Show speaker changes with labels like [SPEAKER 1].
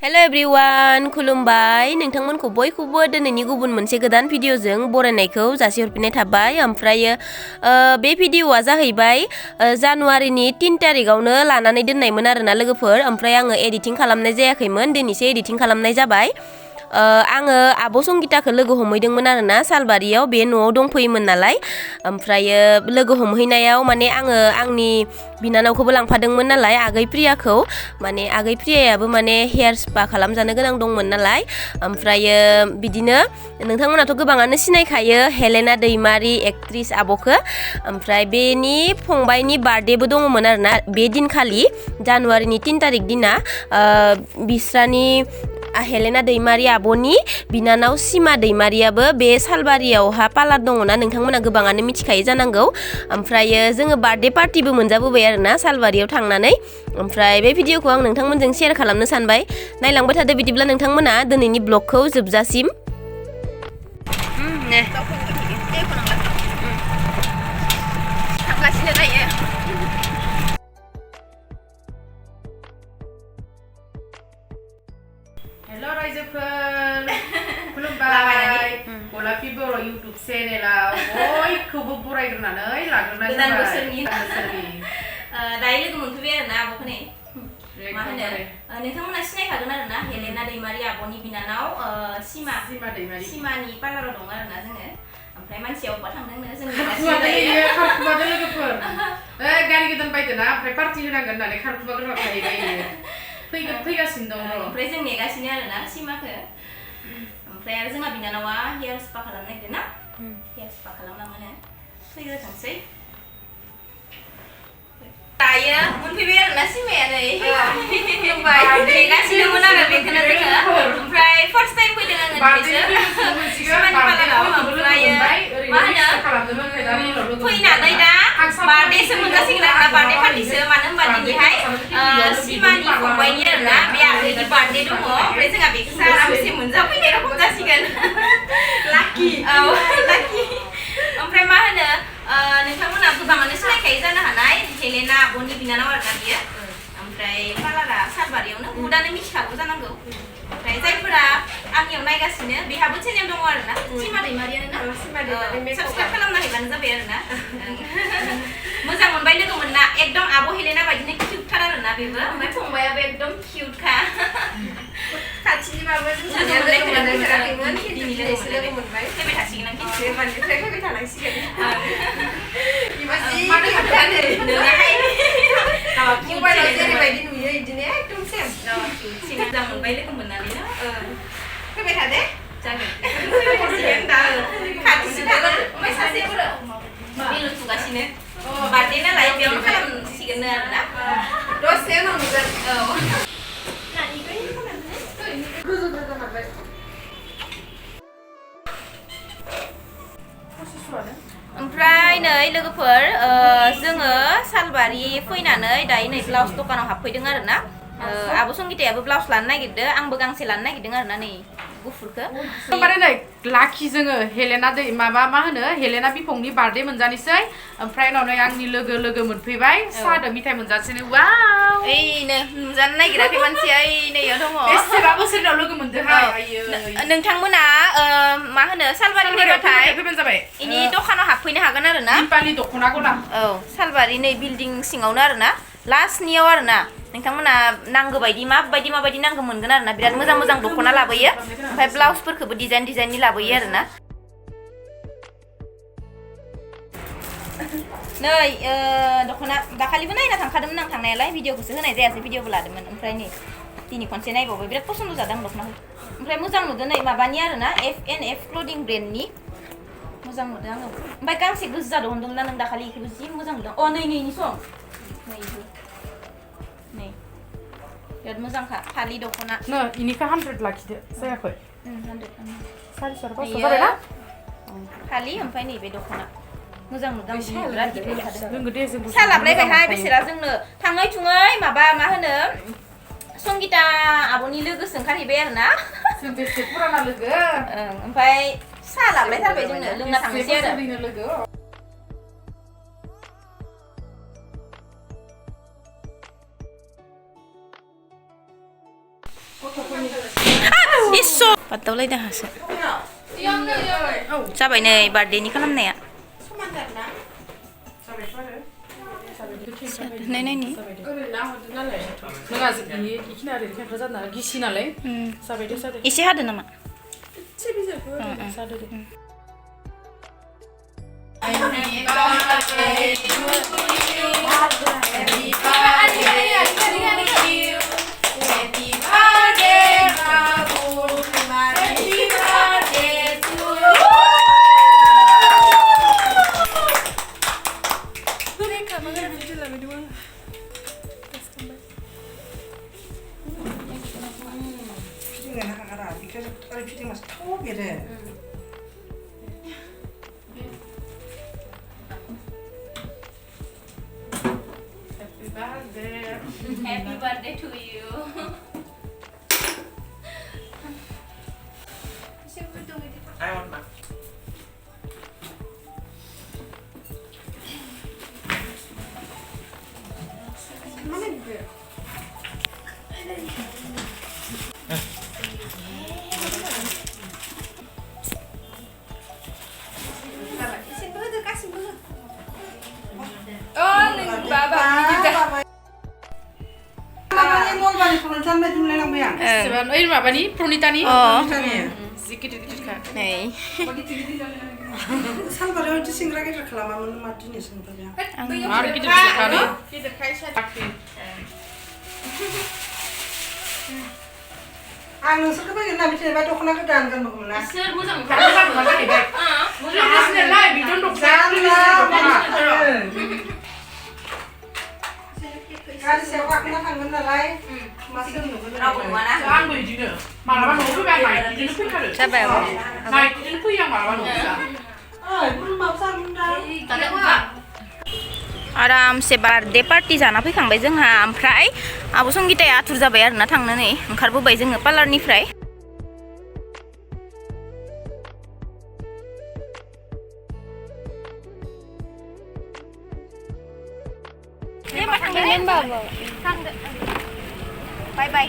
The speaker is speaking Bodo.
[SPEAKER 1] Hello everyone, खुलुमबाय नोंथांमोनखौ बयखौबो दिनैनि गुबुन मोनसे गोदान भिडिअजों बरायनायखौ जासिहरफिननाय थाबाय। ओमफ्रायो बे भिडिअआ जाहैबाय जानुवारिनि 3 तारिखआवनो लानानै दोननायमोन आरोना लोगोफोर। ओमफ्राय आङो एडिटिं खालामनाय जायाखैमोन, दिनैसो एडिटिं खालामनाय जाबाय। आङो आब' संगिताखौ लोगो हमहैदोंमोन आरोना सालबारियाव, बे न'आव दंफैयोमोन नालाय। ओमफ्रायो लोगो हमहैनायाव माने आङो आंनि बिनानावखौबो लांफादोंमोन नालाय, आगै प्रियाखौ। माने आगै प्रियायाबो माने हेयार स्पा खालामजानो गोनां दंमोन नालाय। ओमफ्रायो बिदिनो नोंथांमोनाथ' गोबाङानो सिनायखायो हेलेना दैमारि एक्ट्रिस आब'खौ। ओमफ्राय बेनि फंबायनि बार्थडेबो दङमोन आरोना बे दिनखालि, जानुवारिनि 3 तारिख दिना। बिस्रानि हेलेना दैमारि आब'नि बिनानाव सिमा दैमारियाबो बे सालबारियावहा पार्लार दङना, नोंथांमोना गोबाङानो मिथिखायो जानांगौ। ओमफ्रायो जोङो बार्थडे पार्टिबो मोनजाबोबाय आरोना सालबारियाव थांनानै। ओमफ्राय बे भिडिअखौ आं नोंथांमोनजों शेयार खालामनो सानबाय। नायलांबाय थादो बिदिब्ला नोंथांमोना दिनैनि ब्लगखौ जोबजासिम। थांगासिनो दायो।
[SPEAKER 2] हेल' रायजोफोर, खुलुमबाय। गलापि बर' इउटुब चेनेलाव बयखौबो बरायग्रोनानै लाग्रोनाय जाबाय।
[SPEAKER 1] गोदान बोसोरनि दायो लोगो मोनफैबाय आरोना आब'खौ नै। मा होनो नोंथांमोना सिनायखागोन आरोना हेलेना दैमारि आब'नि बिनानाव सिमा दैमारि। सिमानि पार्लाराव दं आरोना जोङो। ओमफ्राय मानसिया अबा थांदोंनो जों
[SPEAKER 2] खारखुमादों लोगोफोर। गारि गोदान बायदोंना, ओमफ्राय पार्टि होनांगोन होननानै खारखुमाग्रोना थाहैबाय। फैगासिनो दं।
[SPEAKER 1] ओमफ्राय जों नेगासिनो आरोना सिमाखौ। ओमफ्राय आरो जोंना बिनानावा हेयार स्पा खालामनो नागिरदों ना, हेयार स्पा खालामलांनो फैग्रोथोंसै। दायो मोनफैबाय आरोना सिमाया नै। नेगासिनोमोन आरो बेखौनो जोङो। ओमफ्राय फार्स्ट टाइम फैदों आङो दिनैसो सिमानि पार्लाराव। ओमफ्रायो मा होनो फैनानै दा बार्थडेसो मोनजासिगोन आरोना, बार्थडे पार्टिसो। मानो होनबा दिनैहाय सिमानि फंबायनि आरोना बे आगैनि बार्थडे दङ। ओमफ्राय जोंहा बेखौसो आरामसे मोनजाफैनाय रखम जासिगोन। लाकि औ लाकि। ओमफ्राय मा होनो नोंथांमोना गोबाङानो सिनायखायो जानो हानाय, हेलेना आब'नि बिनानाव आरोना बियो। ओमफ्राय पार्लारा सालबारियावनो, बुहुदानो मिथिखागौ जानांगौ। ओमफ्राय जायफोरा आंनियाव नायगासिनो बेहाबो चेनेल दङ आरोना, सिमा दैमारियानो ना। साबस्क्राइब खालामना हैबानो जाबाय आरोना। मोजां मोनबाय लोगो मोनना, एकदम आब' हेलेना बायदिनो किउटथार आरोना बेबो। ओमफ्राय फंबायाबो एकदम किउटखा। खाथिनिबाबो जों मोनफेराखैमोन, दिनैसो लोगो मोनबाय। फैबाय थासिगोन आं खिन्थु एबारनिफ्राय फैबाय थानांसिगोन। मबाइलाव जेरैबायदि नुयो बिदिनो एकदम सेम। मोजां मोनबाय लोगो मोननानै ना। फैबाय थादे जागोन। खाथिसो थागोन। ओमफ्राय सासेफोर बेलुन थुगासिनो, बार्थडे नालाय बेयावनो खालामसिगोन आरोना। दसे उनाव नुगोन। औ ओमफ्राय नै लोगोफोर जोङो सालबारि फैनानै दायो नै ब्लाउस दखानाव हाबफैदों आरोना। आब' संगितायाबो ब्लाउस लानो नागिरदों, आंबो गांसे लानो नागिरदों आरोना नै गुफुरखौ।
[SPEAKER 2] ओमफ्राय नै लाखि जोङो हेलेना मा होनो हेलेना बिफंनि बार्थडे मोनजानोसै। ओमफ्राय उनाव नै आंनि लोगो मोनफैबाय, साहादों मिथाइ मोनजानोसै। वाव
[SPEAKER 1] ओइनो नुजानो नागिराखै मानसिया, ओइ नैयाव दङ।
[SPEAKER 2] बेसेबा बोसोरनाव लोगो मोनदोंहाय।
[SPEAKER 1] नोंथांमोना मा होनो सालबारि फैबाथाय
[SPEAKER 2] फैबानो जाबाय।
[SPEAKER 1] इनि दखानाव हाबफैनो हागोन आरोना।
[SPEAKER 2] नेपालि दख'ना गला।
[SPEAKER 1] औ सालबारि नै बिल्डिं सिङावनो आरोना, लास्टनियाव आरोना। नोंथांमोना नांगौ बायदि माबायदि नांगौ मोनगोन आरोना। बिराद मोजां मोजां दख'ना लाबोयो। ओमफ्राय ब्लाउसफोरखौबो डिजाइननि लाबोयो आरोना। नै दख'ना दाखालिबो नायना थांखादोंमोन आं थांनायालाय, भिडिअखौसो होनाय जायासै, भिडिअबो लादोंमोन। ओमफ्राय नै दिनै खनसे नायबावबाय, बिराद पसन्द जादों आं दख'नाखौ। ओमफ्राय मोजां नुदों नै माबानि आरोना, F&F क्लदिं ब्रेन्डनि मोजां नुदों आङो। ओमफ्राय गांसे गोजा दिहुनदोंमोन ना नों दाखालि, बेखौबो जि मोजां नुदों। नै सं नै बिराद मोजांखा फालि दख'ना।
[SPEAKER 2] इनिखौ 100 लाखिदो जायाखै।
[SPEAKER 1] 100
[SPEAKER 2] 400 जाबायना
[SPEAKER 1] फालि। ओमफ्राय नैबे दख'ना मोजां नुदों, बिराद गिदिर ओंखारदों।
[SPEAKER 2] साहा
[SPEAKER 1] लाबलायबायहाय बेसेरा जोंनो थाङै थुङै माबा मा होनो संगिता आब'नि लोगोसो ओंखारहैबाय आरोना।
[SPEAKER 2] जों बेसे पुराना लोगो।
[SPEAKER 1] ओमफ्राय साहा लाबलायथारबाय जोंनो, लोंना थांनोसै आरो। इसो बादावलायदों हासो जाबाय नै बार्थडेनि खालामनाया नायनायनि एसे हादो नामा
[SPEAKER 2] Happy birthday to you.
[SPEAKER 3] I want my.
[SPEAKER 2] Oy माबानि प्रनितानि जि गिदिर गिदिरखा
[SPEAKER 1] नै
[SPEAKER 4] सालबारियाव इदि सिंग्रा गिदिर खालामामोन मा दिनै सोंबाय
[SPEAKER 2] आरो गिदिर गिदिरखानो
[SPEAKER 4] आं नोंसोरखौ बायगोन ना मिथिनायबा दख'ना गोदान गानबोगौमोन ना
[SPEAKER 2] सोर मोजां मोजां जाहैबाय मोजां बिदन दखना
[SPEAKER 4] गारि सायाव गाखोना थांगोन नालाय मा सोंनोबो रावबो नङाना
[SPEAKER 2] आंबो बिदिनो मालाबा न'आव फैबा आं बिदिनो फैखारो
[SPEAKER 1] जाबाय
[SPEAKER 2] बिदिनो फैयो आं मालाबा न'आव फैबा
[SPEAKER 4] ओइ बुरमाबो जागोन दा
[SPEAKER 1] आरामसे बार्थडे पार्टि जाना फैखांबाय जोंहा ओमफ्राय आब' संगिताया आथुर जाबाय आरोना थांनो नै ओंखारबोबाय जोङो पार्लारनिफ्राय बाय बाय